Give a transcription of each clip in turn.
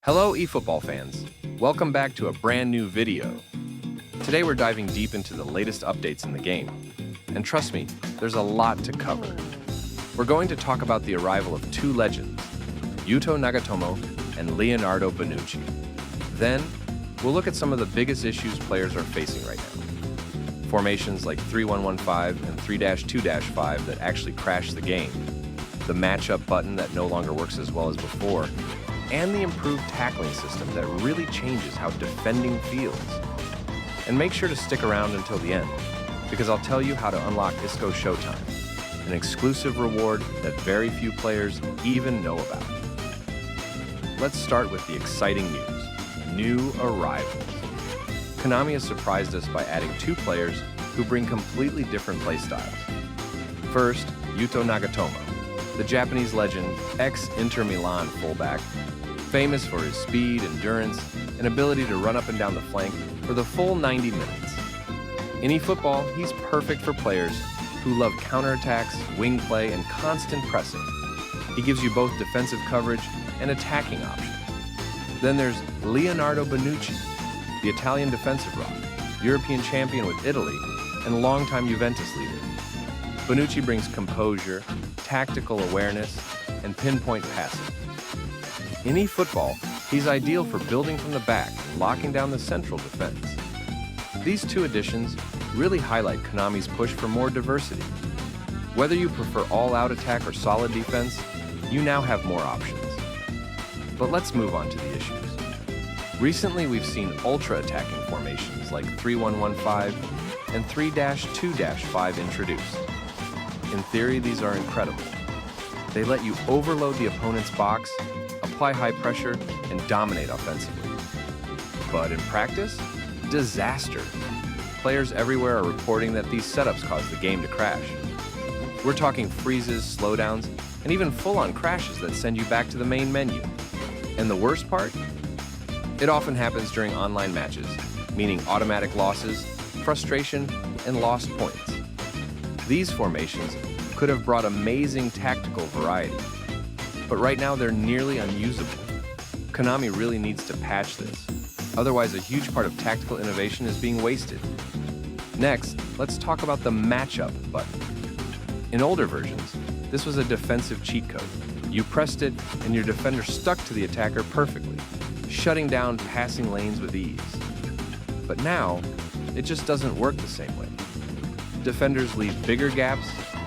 Hello eFootball fans, welcome back to a brand new video. Today we're diving deep into the latest updates in the game. And trust me, there's a lot to cover. We're going to talk about the arrival of two legends, Yuto Nagatomo and Leonardo Bonucci. Then, we'll look at some of the biggest issues players are facing right now. Formations like 3-1-1-5 and 3-2-5 that actually crash the game, the matchup button that no longer works as well as before, and the improved tackling system that really changes how defending feels. And make sure to stick around until the end, because I'll tell you how to unlock Isco Showtime, an exclusive reward that very few players even know about. Let's start with the exciting news: new arrivals. Konami has surprised us by adding two players who bring completely different playstyles. First, Yuto Nagatomo, the Japanese legend, ex-Inter Milan fullback, famous for his speed, endurance, and ability to run up and down the flank for the full 90 minutes. In eFootball, he's perfect for players who love counterattacks, wing play, and constant pressing. He gives you both defensive coverage and attacking options. Then there's Leonardo Bonucci, the Italian defensive rock, European champion with Italy, and longtime Juventus leader. Bonucci brings composure, tactical awareness, and pinpoint passing. In eFootball, he's ideal for building from the back and locking down the central defense. These two additions really highlight Konami's push for more diversity. Whether you prefer all-out attack or solid defense, you now have more options. But let's move on to the issues. Recently, we've seen ultra-attacking formations like 3-1-1-5 and 3-2-5 introduced. In theory, these are incredible. They let you overload the opponent's box, apply high pressure, and dominate offensively. But in practice, disaster. Players everywhere are reporting that these setups cause the game to crash. We're talking freezes, slowdowns, and even full-on crashes that send you back to the main menu. And the worst part? It often happens during online matches, meaning automatic losses, frustration, and lost points. These formations could have brought amazing tactical variety, but right now they're nearly unusable. Konami really needs to patch this, otherwise a huge part of tactical innovation is being wasted. Next, let's talk about the matchup button. In older versions, this was a defensive cheat code. You pressed it, and your defender stuck to the attacker perfectly, shutting down passing lanes with ease. But now, it just doesn't work the same way. Defenders leave bigger gaps,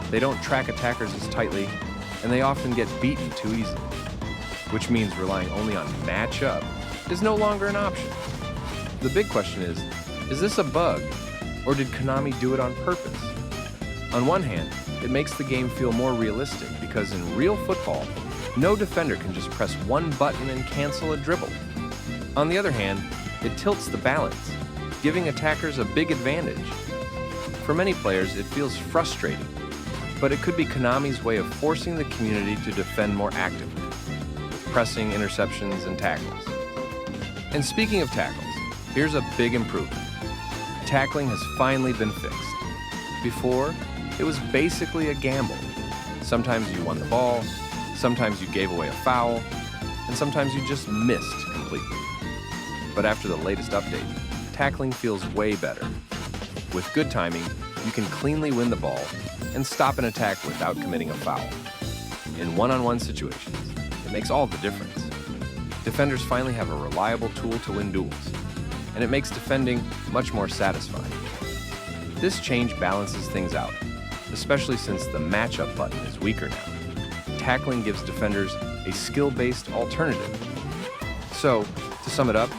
they don't track attackers as tightly, and they often get beaten too easily, which means relying only on matchup is no longer an option. The big question is this a bug, or did Konami do it on purpose? On one hand, it makes the game feel more realistic because in real football, no defender can just press one button and cancel a dribble. On the other hand, it tilts the balance, giving attackers a big advantage. For many players, it feels frustrating, but it could be Konami's way of forcing the community to defend more actively, with pressing, interceptions, and tackles. And speaking of tackles, here's a big improvement. Tackling has finally been fixed. Before, it was basically a gamble. Sometimes you won the ball, sometimes you gave away a foul, and sometimes you just missed completely. But after the latest update, tackling feels way better. With good timing, you can cleanly win the ball and stop an attack without committing a foul. In one-on-one situations, it makes all the difference. Defenders finally have a reliable tool to win duels, and it makes defending much more satisfying. This change balances things out, especially since the matchup button is weaker now. Tackling gives defenders a skill-based alternative. So, to sum it up,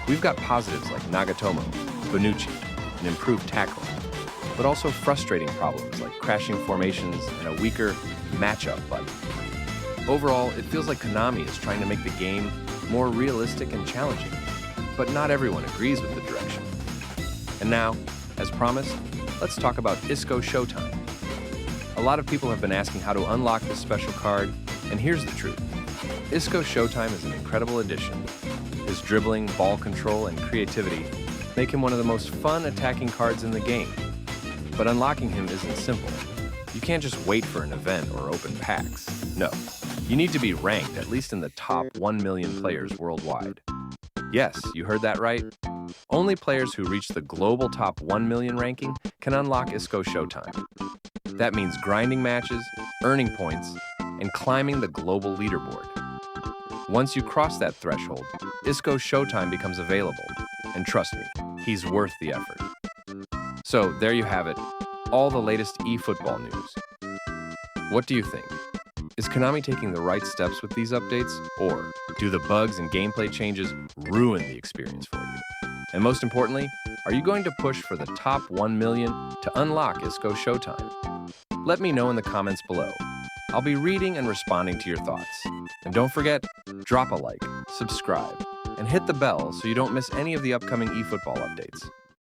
we've got positives like Nagatomo, Bonucci, and improved tackling, but also frustrating problems like crashing formations and a weaker matchup button. Overall, it feels like Konami is trying to make the game more realistic and challenging, but not everyone agrees with the direction. And now, as promised, let's talk about Isco Showtime. A lot of people have been asking how to unlock this special card, and here's the truth. Isco Showtime is an incredible addition. His dribbling, ball control, and creativity make him one of the most fun attacking cards in the game. But unlocking him isn't simple. You can't just wait for an event or open packs. No, You need to be ranked at least in the top 1 million players worldwide. Yes, you heard that right. Only players who reach the global top 1 million ranking can unlock Isco Showtime. That means grinding matches, earning points, and climbing the global leaderboard. Once you cross that threshold, Isco Showtime becomes available, and trust me, he's worth the effort. So there you have it, all the latest eFootball news. What do you think? Is Konami taking the right steps with these updates, or do the bugs and gameplay changes ruin the experience for you? And most importantly, are you going to push for the top 1 million to unlock Isco Showtime? Let me know in the comments below. I'll be reading and responding to your thoughts. And don't forget, drop a like, subscribe, and hit the bell so you don't miss any of the upcoming eFootball updates.